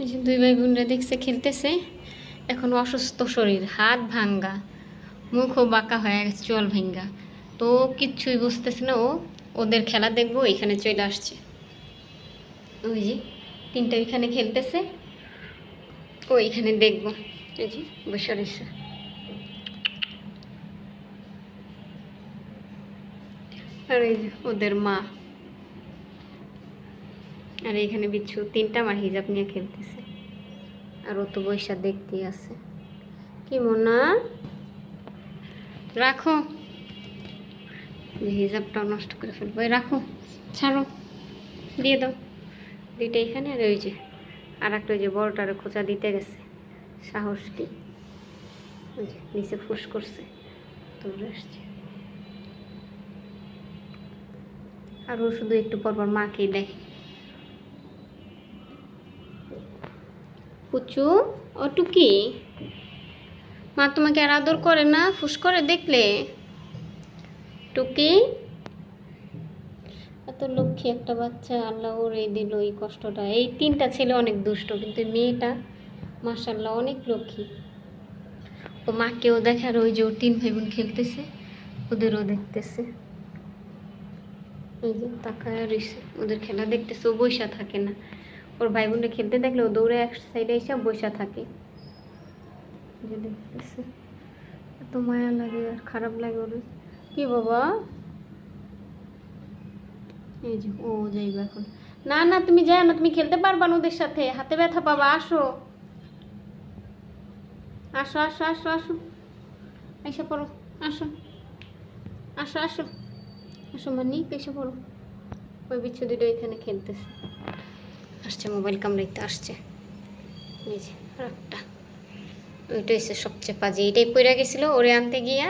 এই যে দুই ভাই বোনরা দেখছে খেলতেছে, এখন অসুস্থ শরীর, হাত ভাঙ্গা, মুখও বাঁকা হয়ে গেছে, চোয়াল ভাঙ্গা, তো কিচ্ছুই বুঝতেছে না। ওদের খেলা দেখবো এখানে চলে আসছে। ওই যে তিনটা এখানে খেলতেছে, ও এখানে দেখবো। এই যে বসে রয়েছে। আর এই যে ওদের মা, আর এখানে বিচ্ছু তিনটা আমার হিজাব নিয়ে খেলতেছে, আর ও তো বৈশা দেখতেই আছে। কি মোনা, রাখো, হিজাবটাও নষ্ট করে ফেলবো, রাখো, ছাড়ো, দিয়ে দাও দুইটা এখানে। আর ওই যে আর একটা ওই যে বড়টারে খোঁচা দিতে গেছে, সাহস কি, ওই যে নিচে ফুস করছে, দৌড়ে আসছে। আর ও শুধু একটু পরপর মাকেই দেখে। পুচু, ও টুকি, মা তোমাকে আর আদর করে না, ফুস করে দেখলে? টুকি, এত লক্ষ্মী একটা বাচ্চা, আল্লাহ ওর এই দিল এই কষ্টটা। এই তিনটা ছেলে অনেক দুষ্ট, কিন্তু মেয়েটা মাশাআল্লাহ অনেক লক্ষ্মী। ও মাকেও দেখে, আর ওই যে ওর তিন ভাই বোন খেলতেছে, ওদেরও দেখতেছে। এই যে তাকায় রয়েছে, ওদের খেলা দেখতেছে, ও বৈশা থাকে না। ওর ভাই বোনরা খেলতে দেখলে ও দৌড়ে এক সাইডে এসে বৈশা থাকে। যে দেখতেছে, এত মায়া লাগে আর খারাপ লাগে ওর। কি বাবা, এই যে ও যাইবে এখন। না না তুমি যাও না, তুমি খেলতে পারবা না ওদের সাথে, হাতে ব্যথা পাবা। আসো আসো আসো আসো আসো, এসে পড়ো, আসো আসো আসো আসো মানি, এসে পড়ো। ওই বিচ্ছু দুটো এখানে খেলতেছে, আসছে মোবাইল কামড়াইতে আসছে। এই যে আর একটা, ওইটা হচ্ছে সবচেয়ে পাজি, এটাই পড়ে গেছিলো ওরে আনতে গিয়া,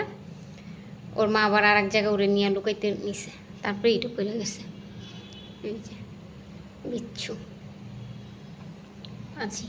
ওর মা আবার আর এক জায়গায় ওরে নিয়ে লুকাইতে নিছে, তারপরে এটা পড়ে গেছে। এই যে বিচ্ছু পাজি।